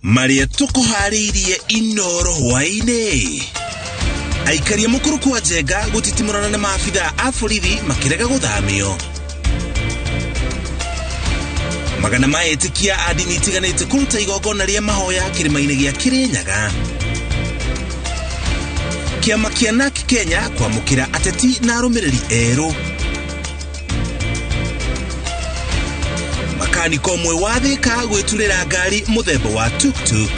Maria tukuharirie Inooro Hwaini. Aikaria mukuru kwa Njenga gutitimurana na maafitha a borithi makirega guthamio. Magana maetikia adini itiganite kuruta igongona ria mahoya kirima-ini gia Kirinyaga. Kiama kia NARC Kenya kwamukira ateti na arumiriri eru. Makaniko mwe wa Thika gwiturira ngari muthemba wa tuk-tuk.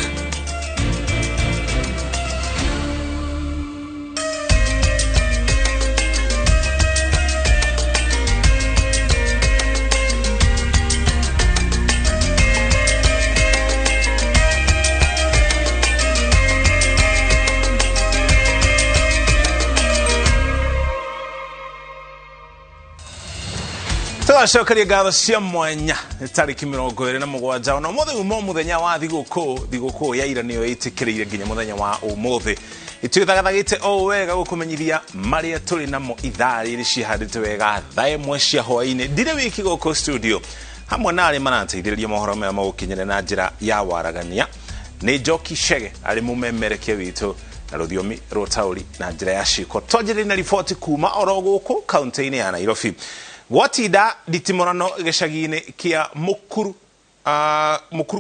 Shokaria gatho cia mwanya tariki 27 na muthenya wa thiguku ya ira niyo itikiriire nginya muthenya wa umuthi itwithagatagite o wega gukumenyithia maria turi namo ithari ri cihandite wega thae mwe cia hwaini ndire wiki guku studio hamwe na ari marateithiriria mohoro maya magukinyire na njira ya waragania ni Njoki Shege ari mumemerekia witu na rudhiomi rotauri na njira ya shiko tojiri na ripoti kuma oro guku kaunti-ini ya Nairobi. Watida ditimorano geshagine kia mukuru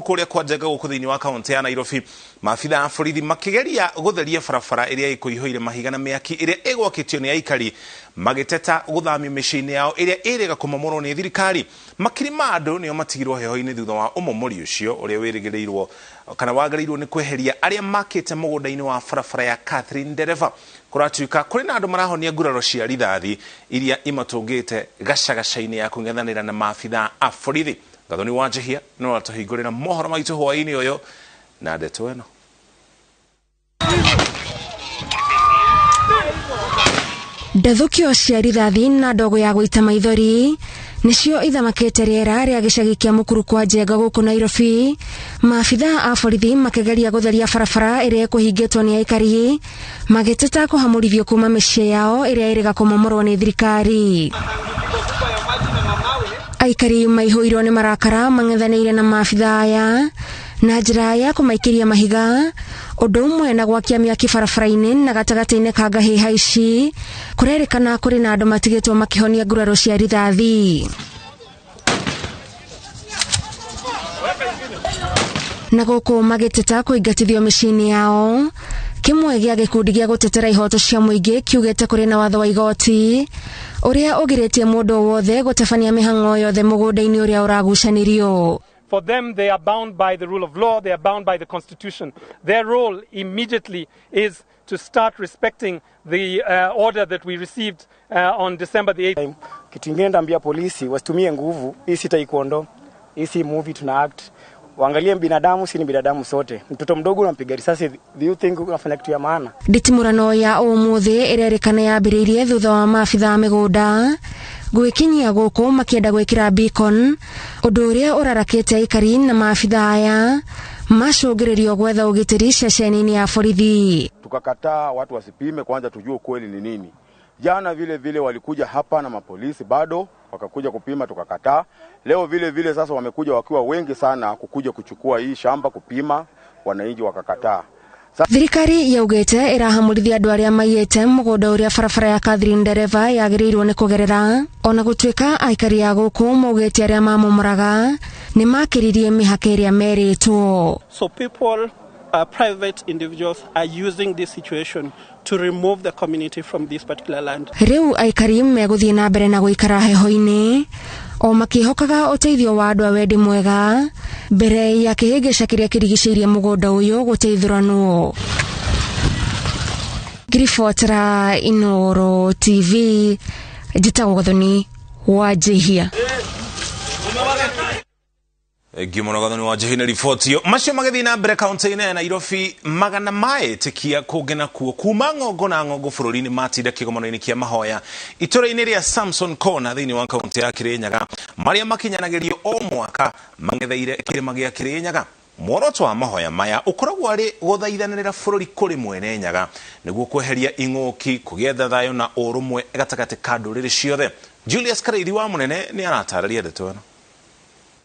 kuria kwa Njenga guku thiini wa kaunti ya Nairobi maafitha a borithi makigeria gutheria barabara iria ikuihoire mahiga na miaki iria igwakitio ni aikari magiteta guthamio micini yao iria iriga kumomorwo ni thirikari makiri ma andu nio matigirwo heho-ini thutha wa umomori ucio uria wirigirirwo kana wagiriirwo ni kweheria aria makite mugunda-ini wa barabara ya Catherine Ndereva kuratuika kuri na andu marahonia nguraro cia rithathi iria imatungite gacagaca-ini ya kungethanira na maafitha a borithi. Gathoni wa Njihia no atuhingurira mohoro maitu hwaini uyo na ndeto eno. Ndathukio cia rithathi na ndogo ya guita maithori nicio ithamakite riera ria gicagi kia mukuru kwa Njenga guku Nairobi. Maafitha a borithi makigeria gutheria barabara iria kuhingitwo ni aikari magiteta kuhamurithio kuma micii yao iria iriga kumomorwo ni thirikari. Aikari maihoirwo ni marakara mang'ethanĩire na maafitha aya na njĩra ya kumaikiria mahiga ũndũ ũmwe na gwakia mĩaki barabara-inĩ na gatagati-inĩ ka ngahĩha ici kũrerĩkana kũrĩ na andũ matigĩtwo makĩhonia nguraro cia rithathi. Na gũkũ magĩteta kũingatithio mĩciĩ-inĩ yao, kimwe gĩa gĩkundi gĩa gũtetera ihoto cia mũingĩ kiugĩte kũrĩ na watho wa igoti uria ugiritie mundu wothe gutafania mihang'o yothe mugunda-ini uria uragucanirio. For them, they are bound by the rule of law, they are bound by the constitution. Their role immediately is to start respecting the order that we received on December the 8th. Kitu ingine ndambia polisi wasitumie nguvu, hii sitaikuondo, hii si movie tuna act. Waangalie binadamu, si ni binadamu sote. Mtoto mdogo unampiga risasi, do you think unafanya kitu ya maana? Nditimurano ya umuthi irerikana yambiririe thutha wa maafitha a migunda gwikinyia guku makienda gwikira beacon undu uria urarakite aikari na maafitha aya macungiririo gwetha ugitiri ceceni-ini ya borithi. Tukakataa watu wasipime kwanza tujue kweli ni nini. Jana vile walikuja hapa na mapolisi bado wakakuja kupima tukakataa. Leo vile sasa wamekuja wakiwa wengi sana kukuja kuchukua hii shamba kupima, wananchi wakakataa. Thirikari yaugite irahamurithia andu aria maiyete mugunda uria barabara ya Catherine Ndereva yagirirwo ni kugerera ona gutuika aikari a guku maugite aria mamomoraga ni makiririe mihaka iria meritwo. So people, private individuals are using this situation to remove the community from this particular land. Riu aikari meguthie na mbere na guikara heho-ini o makihokaga uteithio wa andu a wendi mwega mbere ya kihigisha kiria kirigicĩirie mugunda uyu guteithũranwo. Grifotera Inooro TV njitagwo Gathoni wa Njihia. Gimono Gathoni wa Njihia na ripoti yo macio magathi na mbere kaunti-ini ya Nairobi magana maetikia kugena kuo kuma ng'ongo na ng'ongo bururi-ini matinda kigomano-ini kia mahoya itura-ini ria Samson Kona thiini wa kaunti ya Kirinyaga maria makinyanagirio o mwaka mangetheire kirima gia Kirinyaga. Mworoto wa mahoya maya ukoragwo ari guthaithanirira bururi kuri mwene Nyaga niguo kweheria ing'uki kugietha thayo na urumwe gatagati ka nduriri ciothe. Julius Karaidi wa munene ni aratararia ndeto eno.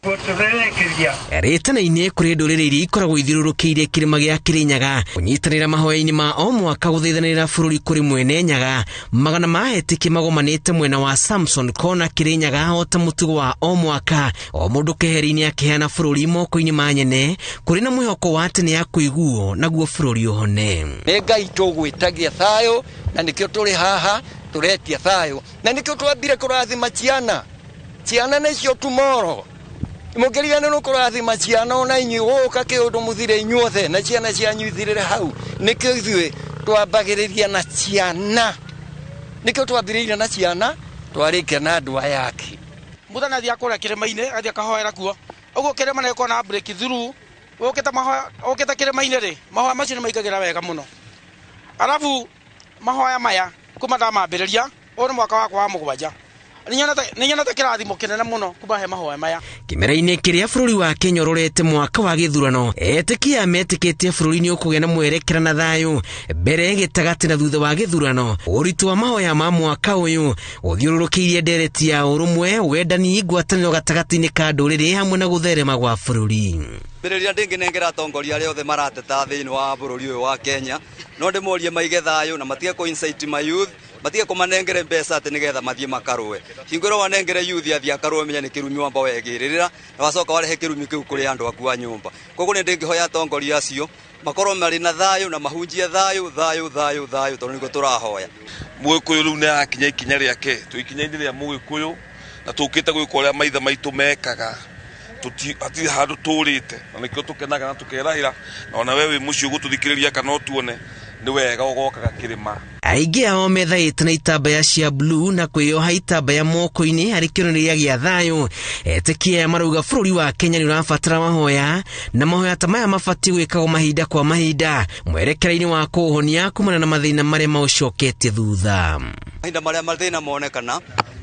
Ritana-inĩ kũrĩ ndũrĩrĩ iria ikoragwo ithiũrũrũkĩirie kĩrĩma gĩa Kĩrĩnyaga kũnyitanĩra mahoya-inĩ ma o mwaka gũthaithanĩrĩra bũrũri kũrĩ mwene Nyaga. Magana ma etĩkia magomanĩte mwena wa Samson Kona Kĩrĩnyaga o ta mũtugo wa o mwaka, o mũndũ keheri-inĩ akĩheana bũrũri moko-inĩ ma nyene kũrĩ na mwĩhoko wa atĩ nĩ ya kũiguo naguo bũrũri ũhone. Nĩ Ngai tũgwĩtagia thayũ na nĩkĩo tũrĩ haha tũretia thayũ na nĩkĩo twambire kũrathima ciana nĩcio tomorrow. Mũkĩrigana no kũrathima ciana ona inyuĩ gũka kĩũndũ mũthire inyuothe na ciana cianyu ithirĩre hau. Nĩkĩo ithuĩ twambagĩrĩria na ciana, nĩkĩo twambĩrĩirie na ciana twarĩkia na andũ aya angĩ. Mũndũ nathiĩ akũrĩa kĩrĩma-inĩ athiĩ akahoera kuo, ũguo kĩrĩma nĩ gĩkoragwo na breakthrough. Ũkĩta kĩrĩma-inĩ rĩ, mahoya macio nĩ maikagĩra wega mũno. Arabu mahoya maya kuma ndamambĩrĩria ũyũ nĩ mwaka wakwa wa mũgwanja. Nĩ nyonete kĩrathimo kĩnene mũno kuma he mahoya maya. Kĩmera-inĩ kĩrĩa bũrũri wa Kenya ũrorete mwaka wa gĩthurano, etĩkia metĩkĩtie bũrũri-inĩ ũkũgĩa na mwerekera na thayũ mbere gĩtagatĩ na thutha wa gĩthurano. Ũritũ wa mahoya ma mwaka ũyũ ũthiũrũrũkĩirie ndereti ya ũrũmwe, wendani, ngwatanĩro gatagatĩ-inĩ ka ndũrĩrĩ hamwe na gũtherema gwa bũrũri. Mbĩrĩria ndĩngĩnengera atongoria arĩa othe marateta thĩinĩ wa bũrũri ũyũ wa Kenya, no ndĩmorie maige thayũ na matige kũ-incite my youth, matige kũmanengere mbeca atĩ nĩgetha mathiĩ makarũe. Hingũra wanengere youth athiĩ akarũe, menya nĩ kĩrumi wamba wegĩrĩrĩra na wacoka warehe kĩrumi kĩu kũrĩ andũ aku a nyũmba. Koguo nĩ ndĩngĩhoya atongoria acio makorwo marĩ na thayũ na mahunjie thayũ tondũ nĩguo tũrahoya. Mũgĩkũyũ rĩu nĩ arakinya ikinya rĩake, tũikinya-inĩ rĩa Mũgĩkũyũ na tũkĩte gwĩka ũrĩa maithe maitũ mekaga. Hatirĩ handũ tũrĩte na nĩkĩo tũkenaga na tũkerahĩra, na ona we wĩ mũciĩ gũtũthikĩrĩria kana ũtuone nĩ wega ũgokaga kĩrĩma. Aingĩ ao methaĩte na itambaya cia blue na kwĩyoha itambaya moko-inĩ harĩ kĩonereria gĩa thayũ. Etĩkia marauga bũrũri wa Kenya nĩ ũrabatara mahoya, na mahoya ta maya mabatiĩ gwĩkagwo mahinda kwa mahinda mwerekera-inĩ wa kũũhonia kumana na mathĩna marĩa maũcoketie thutha. Mahinda marĩa mathĩna monekana,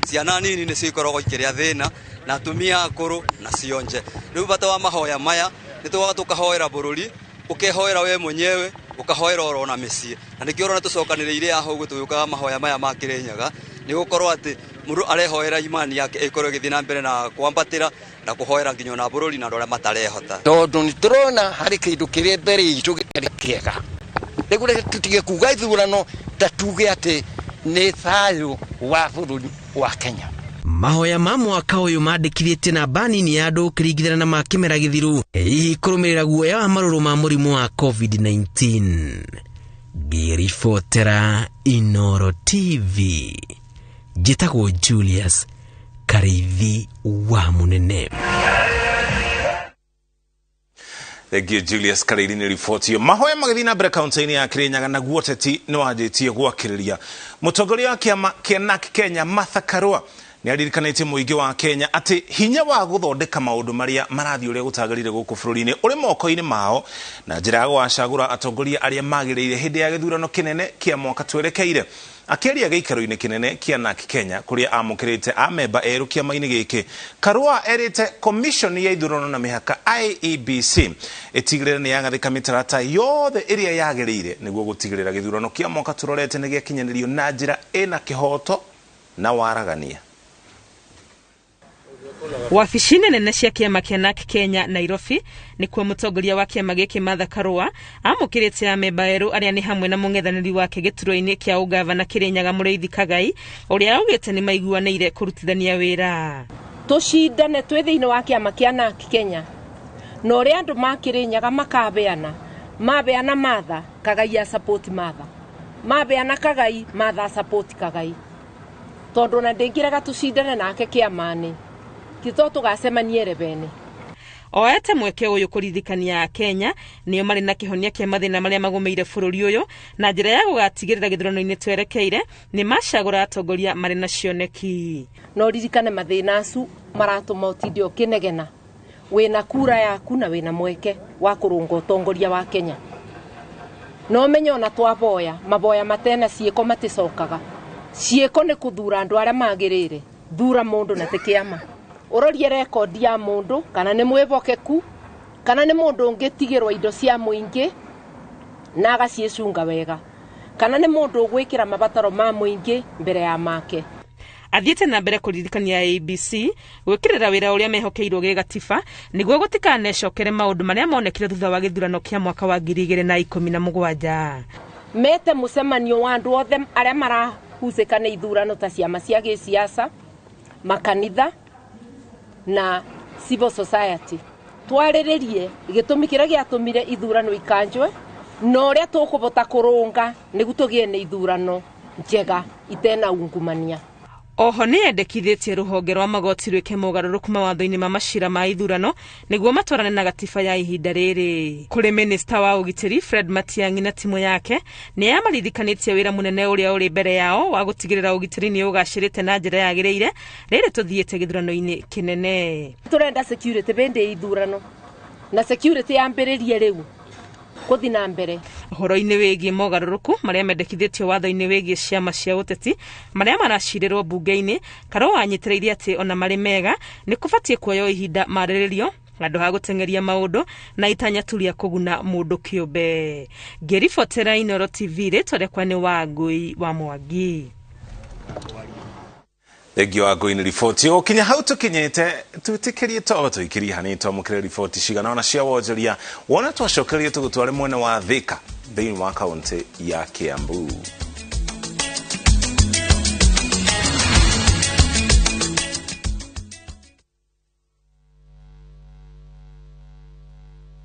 ciana nini nĩ cikoragwo ikĩrĩa thĩna na atumia akũrũ na cionje. Rĩu bata wa mahoya maya nĩ tũgoka tũkahoera bũrũri, ũkehoera we mwenyewe, ũkahoera oro na mĩciĩ. Na nĩkĩo ũrona tũcokanĩrĩire haha ũguo tũgĩũkaga mahoya maya ma Kĩrĩnyaga, nĩ gũkorwo atĩ mũndũ arehoera imani yake ĩkorwo ĩgĩthiĩ na mbere na kwambatĩra na kũhoera nginya na bũrũri na andũ arĩa matarehota. Tondũ nĩ tũrona harĩ kĩndũ kĩrĩa mbere itũ gĩtarĩ kĩega. Rĩu tũtige kuga ithurano ta tuge atĩ nĩ thayũ wa bũrũri wa Kenya. Mahoya ma mwaka ũyũ mandĩkithĩtie namba nini ya andũ ũkĩringithana na ma kĩmera gĩthiru, hihi kũrũmĩrĩra guoya wa marũrũ ma mũrimũ wa COVID-19. Ngĩribotera Inooro TV, njĩtagwo Julius Karĩithi wa Mũnene. Thank you, Julius Karĩithi nĩ riboti iyo. Mahoya magĩthiĩ na mbere kaunti-inĩ ya Kĩrĩnyaga na guoteti nĩ wanjĩtie gwakĩrĩria. Mũtongoria wa kĩama kĩa NARC Kenya Martha Karua nĩ aririkanĩtie mũingĩ wa Kenya atĩ hinya wa gũthondeka maũndũ marĩa marathiĩ ũrĩa gũtagĩrĩire gũkũ bũrũri-inĩ ũrĩ moko-inĩ mao na njĩra ya gũcagũra atongoria arĩa magĩrĩire hĩndĩ ya gĩthurano kĩnene kĩa mwaka twerekeire. Akĩaria gĩikaro-inĩ kĩnene kĩa NARC Kenya kũrĩa amũkĩrĩte amemba erũ kĩama-inĩ gĩkĩ, Karua erĩte commission ya ithurano na mĩhaka IEBC ĩtigĩrĩre nĩ yagathĩka mĩtaratara yothe ĩrĩa yagĩrĩire nĩguo gũtigĩrĩra gĩthurano kĩa mwaka tũrorete nĩ gĩakinyanĩrio na njĩra ĩna kĩhoto na waragania. Wabici-inĩ nene cia kĩama kĩa NARC Kenya Nairobi nĩkuo mũtongoria wa kĩama gĩkĩ Martha Karua amũkĩrĩte amemba erũ arĩa nĩ hamwe na mũng'ethanĩri wake gĩturwa-inĩ kĩa ũgavana Kĩrĩnyaga Mũrĩithi Kagai, ũrĩa augĩte nĩ maiguanĩire kũrutithania wĩra. Tũcindane twĩ thĩinĩ wa kĩama kĩa NARC Kenya, na ũrĩa andũ ma Kĩrĩnyaga mabeana Martha, Kagai ya support Martha, mabeana Kagai, Martha support Kagai, tondũ na ndĩngĩraga tũcindane nake kĩama-inĩ kito tugacemanie rebene. Oete mweke ũyũ kũririkania Kenya nĩo marĩ na kĩhonia kĩa mathĩna marĩa magũmĩire bũrũri ũyũ, na njĩra ya gũgatigĩrĩra gĩthurano-inĩ twerekeire nĩ macagũra atongoria marĩ na cioneki. No ririkane mathĩna acu maratũma ũtinde ũkĩnegena wĩna kura yaku na wĩna mweke wa kũrũnga ũtongoria wa Kenya. No menye ona twaboya maboya matena ciĩko maticokaga. Ciĩko nĩ kũthura andũ arĩa magĩrĩire, thura mũndũ na tĩkĩama. Ũrorie rekodi ya mũndũ kana nĩ mwĩbokeku kana nĩ mũndũ ũngĩtigĩrwo indo cia mũingĩ na agaciĩcunga wega, kana nĩ mũndũ ũgwĩkĩra mabataro ma mũingĩ mbere ya make. athiete na mbere kuririkania ABC gwikirira wira uria mehokeirwo ge gatiba niguo gutikanecokere maundu maria monekire thutha wa githurano kia mwaka wa 2017 mete mucemanio wa andu othe aria marahusika na ithurano ta ciama cia gisiasa makanitha na civil society twariririe gitumi kiria giatumire ithurano ikanjwe no uria tukubota kurunga niguo tugie na ithurano njega itena ungumania. Oho ni endekithitie ruhonge rwa magoti rwike mugaruruku mawatho-ini ma macira ma ithurano niguo matwarane na gatiba ya ihinda riri. Kuri minister wa ugitiri Fred Matiang'i na timu yake ni amaririkanitie wira munene uria uri mbere yao wa gutigirira ugitiri ni ugashirite na njira yagiriire riri tuthiete githurano-ini kinene. Turenda security bende ithurano na security yambiririe riu kuthi na mbere horo-ini wigie mogaruruku maria mendekithitio watho-ini wigie ciama cia uteti maria maracirirwo bunge-ini Karua anyitireirie ati ona mari mega ni kubatie kuoyo ihinda mariririo andu ha gutengeria maundu na itanya turia kuguna mundu kiumbe. Ngiribotera Inooro TV ritwarekwa ni Wangui wa Mwangi. Egio ago in ripoti o kinya hau tukinyete tutikirie to tuikiria hani to mukire ripoti cigana ona cia wonjoria wona twacokerie tugutware mwena wa Thika thĩinĩ wa kaunti ya Kiambu.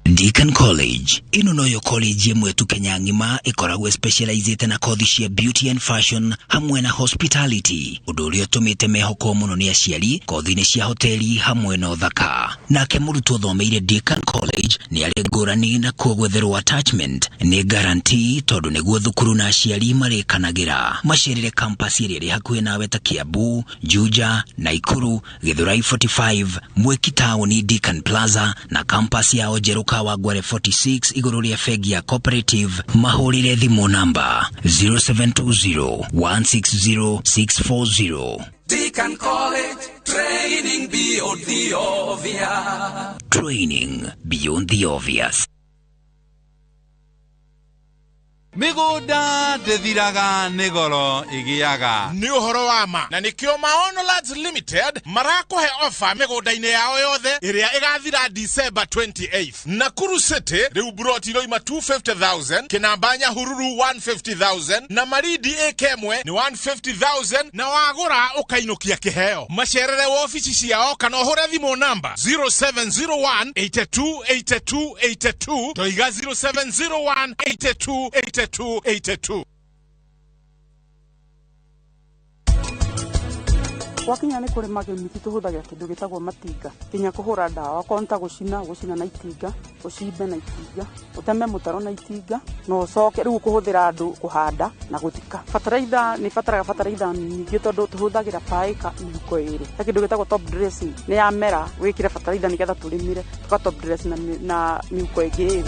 Deakin College ino noyo college yemwe tu Kenya ngima ikoragwo specialized na kothi cia beauty and fashion hamwe na hospitality undu uria tumite mehoko muno ni aciari kothi-ini cia hoteli hamwe na uthaka. Nake murutwo thomeire Deakin College ni ari ngurani na kuogwetherwo attachment ni guarantee tondu niguo thukuru na aciari marikanagira. Macerere campus iria ri hakuhi nawe ta Kiambu, Juja, Naikuru, Githurai 45, Mweki Town, Deakin Plaza na campus ya Ojeruka Wagware 46 iguru ria fegi ya cooperative. Mahurire thimu namba 0720160640. Deakin College, training beyond the obvious. Training beyond the obvious. Migunda ndethiraga nigoro igiaga ni uhoro wa ma na nikio Maono Lads Limited marakuhe offer migunda-ini yao yothe iria igathira December 28th. Nakuru City riu broti roima 250,000, Kinambanya Hururu 150,000 na Maridi Ekemwe ni 150,000 na wagura ukainukia kiheo. Macerere wa ofisi ciao kana uhure thimu namba 0701 8282 82 toiga 0701 82 82. Wakinya ni kuri magimiti tuhuthagira kindu gitagwo matinga kinya kuhura dawa konta gucina na itinga ucimbe na itinga uteme mutaro na itinga no coke riu kuhuthira andu kuhanda na guthika. Fataraitha ni fataraitha nyingi tondu tuhuthagira paika iko iri kindu gitagwo top dressing ni ya mera wikire fataraitha nigetha turimire tuka top dress na miko igi.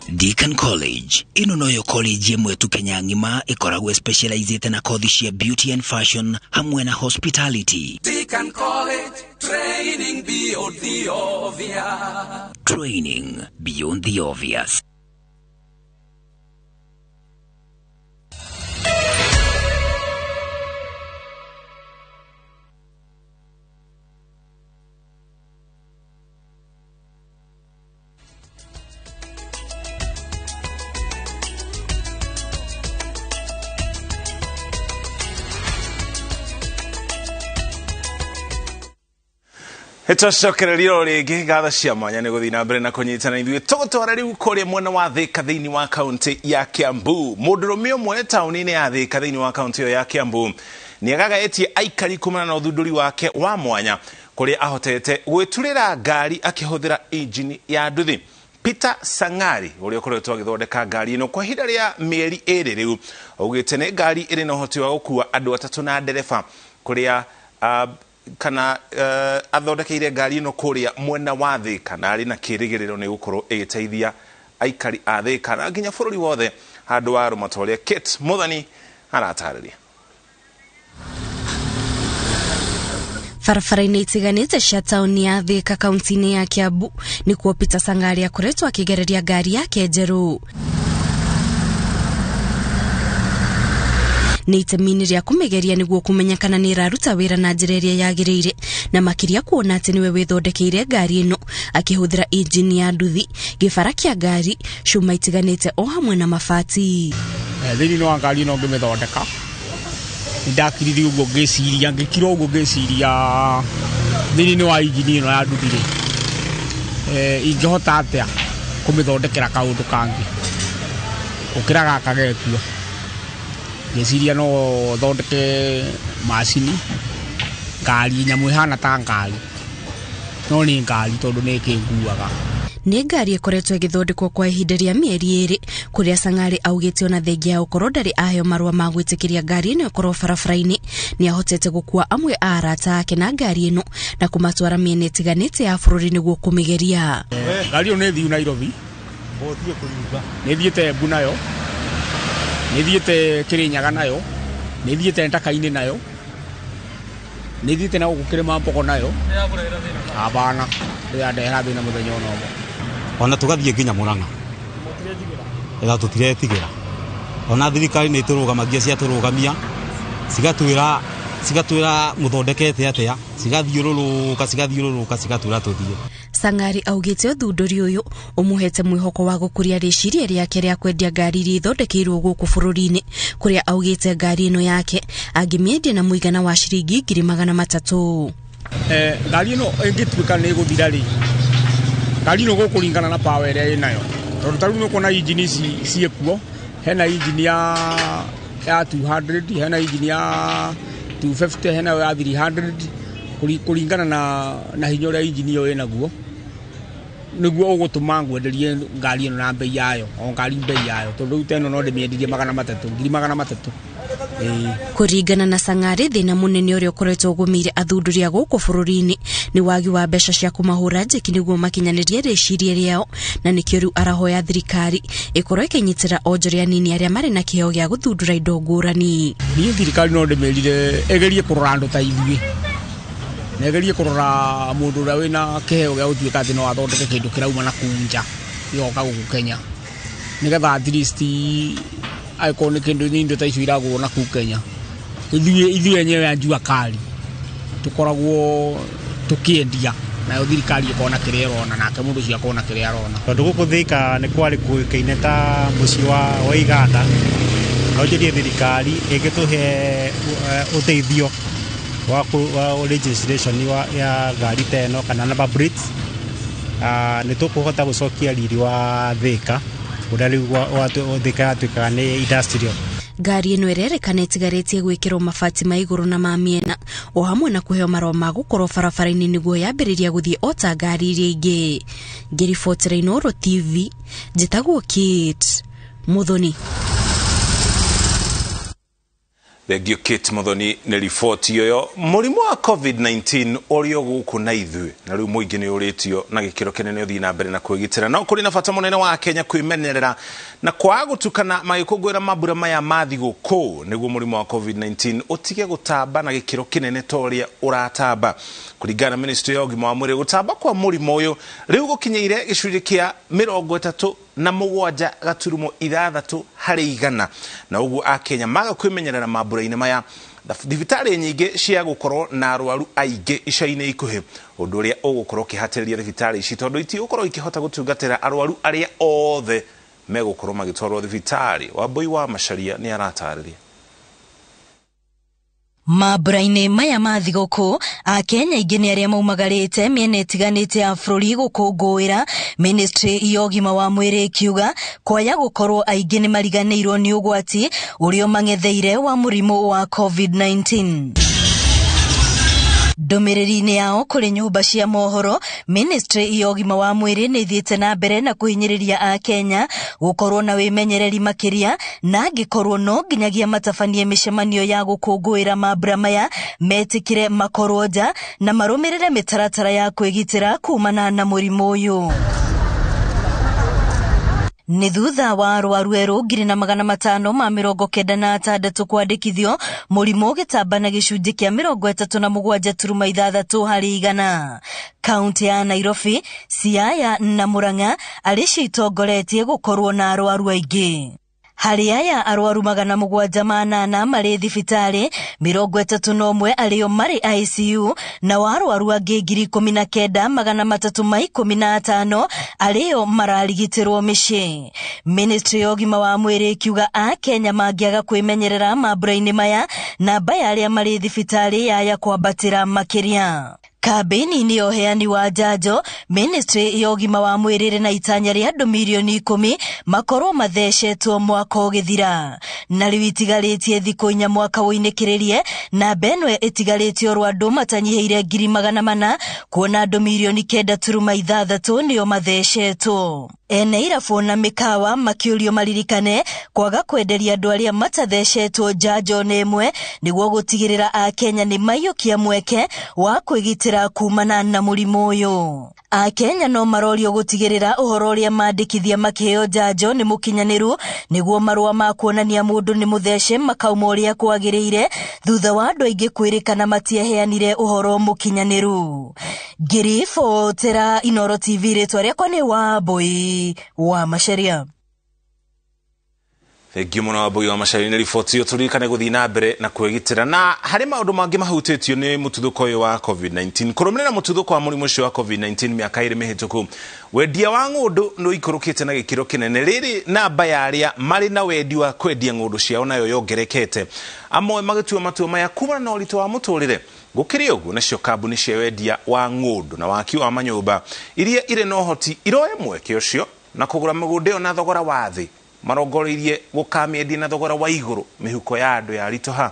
Deakin College ino noyo college yemwe tu Kenya ngima ikoragwo specialized na kothi cia beauty and fashion hamwe na hospitality. Deakin College, training beyond the obvious. Training beyond the obvious. Itocokereria ringi gatha cia mwanya ni guthina mbere na kunyitana ithuĩ tugutwara riu kũrĩa mwena wa Thika thĩinĩ wa kaunti ya Kiambu. Mũndũrũme ũmwe taũni-inĩ ya Thika thĩinĩ wa kaunti ya Kiambu ni agagaetie aikari kumana na ũthundũri wake wa mwanya kũrĩa ahotete gwĩturĩra ngari akĩhũthĩra injini ya nduthi. Peter Sangari ũrĩa ũkoretwo agĩthondeka ngari ĩno kwa ihinda rĩa mĩeri ĩrĩ rĩu augĩte nĩ ngari ĩrĩ na ũhoti wa gũkua andũ atatũ na ndereba kũrĩa athondekeire ngari ĩno kũrĩa mwena wa Thika na arĩ na kĩrĩgĩrĩro nĩ gũkorwo ĩgĩteithia aikari a Thika na nginya bũrũri wothe handũ wa rũmata ũrĩa Kate Muthani aratarĩria. Barabara-inĩ itiganĩte cia taũni ya Thika kaunti-inĩ ya Kiambu nĩkuo Peter Sangari akoretwo akĩgereria ngari yake njerũ. nĩ itemi rĩa kũmĩgeria nĩguo kũmenya kana nĩ ĩraruta wĩra na njĩra ĩrĩa yagĩrĩire, na makĩria kuona atĩ nĩwe wĩthondekeire ngari ĩno akĩhũthĩra injini ya nduthi, gĩbara kĩa ngari, cuma itiganĩte o hamwe na mabati. Thĩinĩ wa ngari ĩno ngĩmĩthondeka ndakirithi ũguo ngĩciria ngĩkira ũguo ngĩciria thĩinĩ wa injini ĩno ya nduthi ingĩhota atĩa kũmĩthondekera kaũndũ kangĩ ũkĩra gaka gekua. Ngĩciria no thondeke macini ngari nyamũ ihana ta ngari no nĩ ngari tondũ nĩ kĩnguaga. Nĩ ngari ĩkoretwo ĩgĩthondekwo kwa ihinda rĩa mĩeri 2 kũrĩa Sang'ari augĩte ona thengia ya ũkorwo ndarĩ aheo marũa ma gwĩtĩkĩria ngari ĩno ĩkorwo barabara-inĩ, nĩ ahotete gũkua amwe a arata ake na ngari ĩno na kũmatwara mĩena ĩtiganĩte ya bũrũri nĩguo kũmĩgeria. Ngari ĩno nĩ thiu Nairobi, nĩ thiĩte Embu nayo, nĩ thiĩte Kĩrĩnyaga nayo, nĩ thiĩte Ndaka-inĩ nayo, nĩ thiĩte na gũkĩrĩma Mbogo nayo. Abana ndĩrandehera thĩna mũthenya ona ũmwe. Ona tũgathiĩ nginya Mũrang'a ĩra tũtiretigĩra. Ona thirikari nĩ tũrũgamagia ciatũrũgamia cigatwĩra mũthondekete atĩa, cigathiũrũrũka cigatwĩra tũthiĩ. Sang'ari augĩte ũthundũri ũyũ ũmũhete mwĩhoko wa gũkũria rĩciria rĩake rĩa kwendia ngari iria ithondekeirwo gũkũ bũrũri-inĩ, kũrĩa augĩte ngari ĩno yake angĩmĩendia na mũigana wa ciringi 300,000. Ngari ĩno ĩngĩtuĩka nĩ gũthira rĩ, ngari ĩno gũkũringana na power ĩrĩa ĩnayo, tondũ tarĩu nĩ kuona injini ciĩkuo, hena injini ya 200, hena injini ya 250, hena ya 300, kũringana na hinya ũrĩa injini ĩyo ĩnaguo nĩguo ũgũtũma ngwenderie ngari ĩno na bei yayo, o ngari bei yayo, tondũ ĩno no ndĩmĩendirie 300,000. Kũringana na Sang'ari, thĩna mũnene ũrĩa ũkoretwo ũgũmĩire athundũri a gũkũ bũrũri-inĩ nĩ wagi wa mbeca cia kũmahũra njeki nĩguo makinyanĩrie rĩciria rĩao, na nĩkĩo rĩu arahoya thirikari ĩkorwo ĩkĩnyitĩra onjoria nini arĩa marĩ na kĩheo gĩa gũthundũra indo ngũrani. Niĩ thirikari no ndĩmĩrire ĩgerie kũrora andũ ta ithuĩ, na ĩgerie kũrora mũndũ ũrĩa wĩna kĩheo gĩa gũtuĩka atĩ no athondeke kĩndũ kĩrauma na kunja gĩgoka gũkũ Kenya, nĩgetha at least aĩkorwo nĩ kĩndũ indo ta icio iragwo na kũu Kenya, ithuĩ enyewe anjua kari tũkoragwo tũkĩendia, nayo thirikari ĩkona kĩrĩa ĩrona nake mũndũ ũcio akona kĩrĩa arona. Tondũ gũkũ Thika nĩ kwarĩ kũĩkaine ta mũciĩ wa iganda, no njĩrie thirikari ĩngĩtũhe ũteithio wa registration ya ngari ta ĩno kana number plates, nĩ tũkũhota gũcokia riri wa Thika ũrĩa rĩu Thika yatuĩkaga nĩ industrial. Ngari ĩno ĩrerĩkana ĩtigarĩtie gwĩkĩrwo mabati ma igũrũ na ma mĩena, o hamwe na kũheo marũa ma gũkorwo barabara-inĩ nĩguo yambĩrĩria gũthiĩ o ta ngari iria ingĩ. Ngĩribotera Inooro TV, njĩtagwo Kate Muthoni. Thengio Kate Muthoni nĩ riboti ĩyo. Mũrimũ wa COVID-19 ũrĩa gũkũ na ithuĩ, na rĩu mũingĩ nĩ ũrĩtio na gĩkĩro kĩnene ũthiĩ na mbere na kwĩgitĩra, no kũrĩ na bata mũnene wa Kenya kwĩmenyerera na kwaga gũtukana magĩkũngũĩra mambura maya ma thigũkũ nĩguo mũrimũ wa COVID-19 ũtige gũtamba na gĩkĩro kĩnene ta ũrĩa ũratamba. Kũringana na Ministry ya ũgima wa mwĩrĩ, gũtamba kwa mũrimũ ũyũ rĩu gũkinyĩire gĩcunjĩ kĩa 37.6 harĩ igana, na ũguo Akenya maga kwĩmenyerera mambura-inĩ maya. Thibitarĩ nyingĩ cia gũkorwo na arwaru aingĩ ica-inĩ ikuhĩ, ũndũ ũrĩa ũgũkorwo ũkĩhatĩrĩria thibitarĩ ici tondũ itigũkorwo ikĩhota gũtungatĩra arwaru arĩa othe megũkorwo magĩtwarwo thibitarĩ. Wambui wa Macharia nĩ aratarĩria. Mambura-inĩ maya ma thigũkũ, Akenya aingĩ nĩ arĩa maumagarĩte mĩena ĩtiganĩte ya bũrũri gũkũngũĩra, Ministry ya ũgima wa mwĩrĩ ikiuga kwaya gũkorwo aingĩ nĩ mariganĩirwo nĩ ũgwati ũrĩa ũmang'etheire wa mũrimũ wa COVID-19. Ndũmĩrĩri-inĩ yao kũrĩ nyũmba cia mohoro, Ministry ya ũgima wa mwĩrĩ nĩ ithiĩte na mbere na kũhinyĩrĩria Akenya gũkorwo na wĩmenyereri makĩria, na angĩkorwo no nginyagia matabanie mĩcemanio ya gũkũngũĩra mambura maya metĩkĩre makorwo nja na marũmĩrĩre mĩtaratara ya kwĩgitĩra kumana na mũrimũ ũyũ. Nĩ thutha wa arwaru erũ 596 kwandĩkithio, mũrimũ ũgĩtamba na gĩcunjĩ kĩa 37.6 harĩ igana. Kaunti ya Nairobi, Siaya na Mũrang'a arĩ cio itongoretie gũkorwo na arwaru aingĩ. Hari aya arwaru 780 marĩ thibitarĩ, 31 arĩo marĩ ICU, na arwaru angĩ 19,315 arĩo mararigitĩrwo mĩciĩ. Ministry ya ũgima wa mwĩrĩ ikiuga Akenya mangĩaga kwĩmenyerera mambura-inĩ maya, namba ya arĩa marĩ thibitarĩ yaya kwambatĩra makĩria. Kambĩini ya ũheani wa njanjo, Ministry ya ũgima wa mwĩrĩ na itanya rĩa andũ milioni 10 makorwo mathecetwo mwaka ũgĩthira. Na rĩu itigarĩtie thikũ 4 mwaka ũinĩkĩrĩrie, na benwe itigarĩtie orwa andũ matanyihĩire 400,000 kuona andũ milioni 9.6 nĩo mathecetwo. Ene irabu na mĩkawa makĩũrio maririkane kwaga kwenderia andũ arĩa matathecetwo njanjo nemwe nĩguo gũtigĩrĩra Akenya nĩ maiyũkia mweke wa kwĩgitĩra kumana na mũrimũ ũyũ. Akenya no marorio gũtigĩrĩra ũhoro ũrĩa mandĩkithia makĩheo njanjo nĩ mũkinyanĩru nĩguo marũa ma kuonania mũndũ nĩ mũthece makauma ũrĩa kwagĩrĩire thutha wa andũ aingĩ kwĩrĩkana matieheanire ũhoro mũkinyanĩru. Ngiribotera Inooro TV, rĩtwa rĩakwa nĩ Wambui wa Macharia. Thengi mũno Wambui wa Macharia nĩ riboti tũririkane gũthiĩ na mbere na kwĩgitĩra. Na harĩ maũndũ mangĩ mahutĩtio nĩ mũtuthũko ũyũ wa COVID-19. Kũrũmĩrĩra mũtuthũko wa mũrimũ ũcio wa COVID-19 mĩaka 2 mĩhĩtũku, wendia wa ng'ũndũ nĩ ikũrũkĩte na gĩkĩro kĩnene. Rĩrĩ namba ya arĩa marĩ na wendi wa kwendia ng'ũndũ ciao nayo yongerekete. Amwe magĩtua matua maya kumana na ũritũ wa mũtũrĩre. Gũkĩrĩ ũguo nacio kambuni cia wendia wa ng'ũndũ na waki wa manyũmba iria irĩ na ũhoti iroe mweke ũcio na kũgũra mĩgũnda ĩyo na thogora wa thĩ, marongoreirie gũkamĩendia na thogora wa igũrũ mĩhuko ya andũ ya ritũha.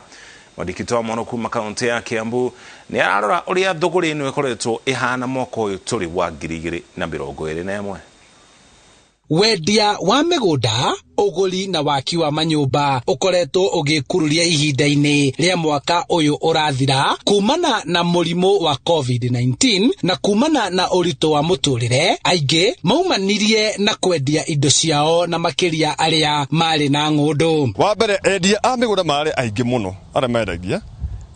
Mwandĩki wa mohoro kuma kaunti ya Kiambu nĩ ararora ũrĩa thogora ĩno ĩkoretwo ĩhana mwaka ũyũ tũrĩ wa 2021. Wendia wa mĩgũnda, ũgũri na waki wa manyũmba ũkoretwo ũgĩkururia ihinda-inĩ rĩa mwaka ũyũ ũrathira kumana na mũrimũ wa COVID-19 na kumana na ũritũ wa mũtũrĩre. Aingĩ maumanirie na kwendia indo ciao na makĩria arĩa marĩ na ng'ũndũ. Wa mbere, endia a mĩgũnda marĩ aingĩ mũno arĩa mendagia,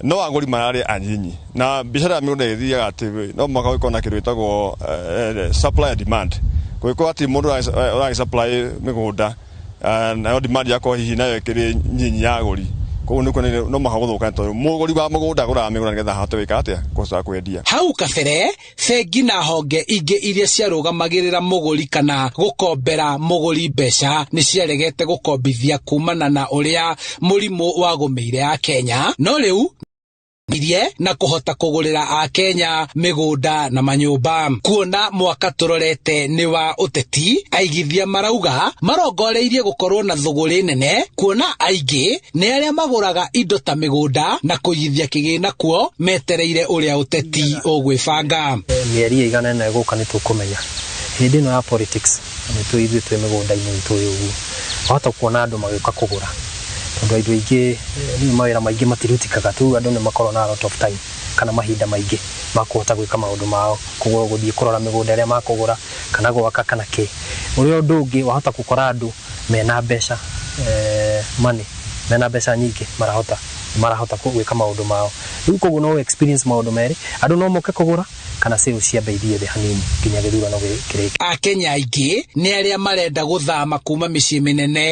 no agũri marĩ anyinyi, na biacara ya mĩgũnda ĩthiaga atĩ no mwaka ũyũ na kĩndũ gĩtagwo supply and demand. Kwa ati mundu ora supply mĩgũnda na demand yako hihi nayo ĩkĩrĩ nyinyi ya agũri, koguo no mahagũthũka tondũ mũgũri wa mũgũnda agũraga mĩgũnda nĩgetha ahote gwĩka atĩa kũcoka kwendia. Hau kabere, bengi na honge ingĩ iria ciarũgamagĩrĩra mũgũri kana gũkombera mũgũri mbeca nĩ ciaregete gũkombithia kumana na ũrĩa mũrimũ wagũmĩire Akenya, no rĩu na kũhota kũgũrĩra Akenya mĩgũnda na manyũmba. Kuona mwaka tũrorete nĩ wa ũteti, aigithia marauga marongoreirie gũkorwo na thũgũrĩ nene, kuona aingĩ nĩ arĩa magũraga indo ta mĩgũnda na kũigithia kĩgĩna kuo metereire ũrĩa ũteti ũgwĩbanga. Mĩeri igana na ĩgũka nĩ tũkũmenya hĩndĩ ĩno ya politics nĩ tũithuĩ twĩ mĩgũnda-inĩ itũ ũguo wahota kuona andũ magĩũka kũgũra, tondũ andũ aingĩ nĩ mawĩra maingĩ matirutikaga tu, andũ nĩ makorwo na lot of time kana mahinda maingĩ makũhota gwĩka maũndũ mao, koguo gũthiĩ kũrora mĩgũnda ĩrĩa makũgũra kana gwaka kana kĩ. Ũrĩa ũndũ ũngĩ wahota gũkora andũ mena mbeca mena mbeca nyingĩ marahota gwĩka maũndũ mao. Rĩu koguo no experience maũndũ merĩ, andũ no moke kũgũra kana sales ciambe ithie thĩ hanini nginya gĩthurano gĩkĩrĩke. Akenya aingĩ nĩ arĩa marenda gũthama kuma mĩciĩ mĩnene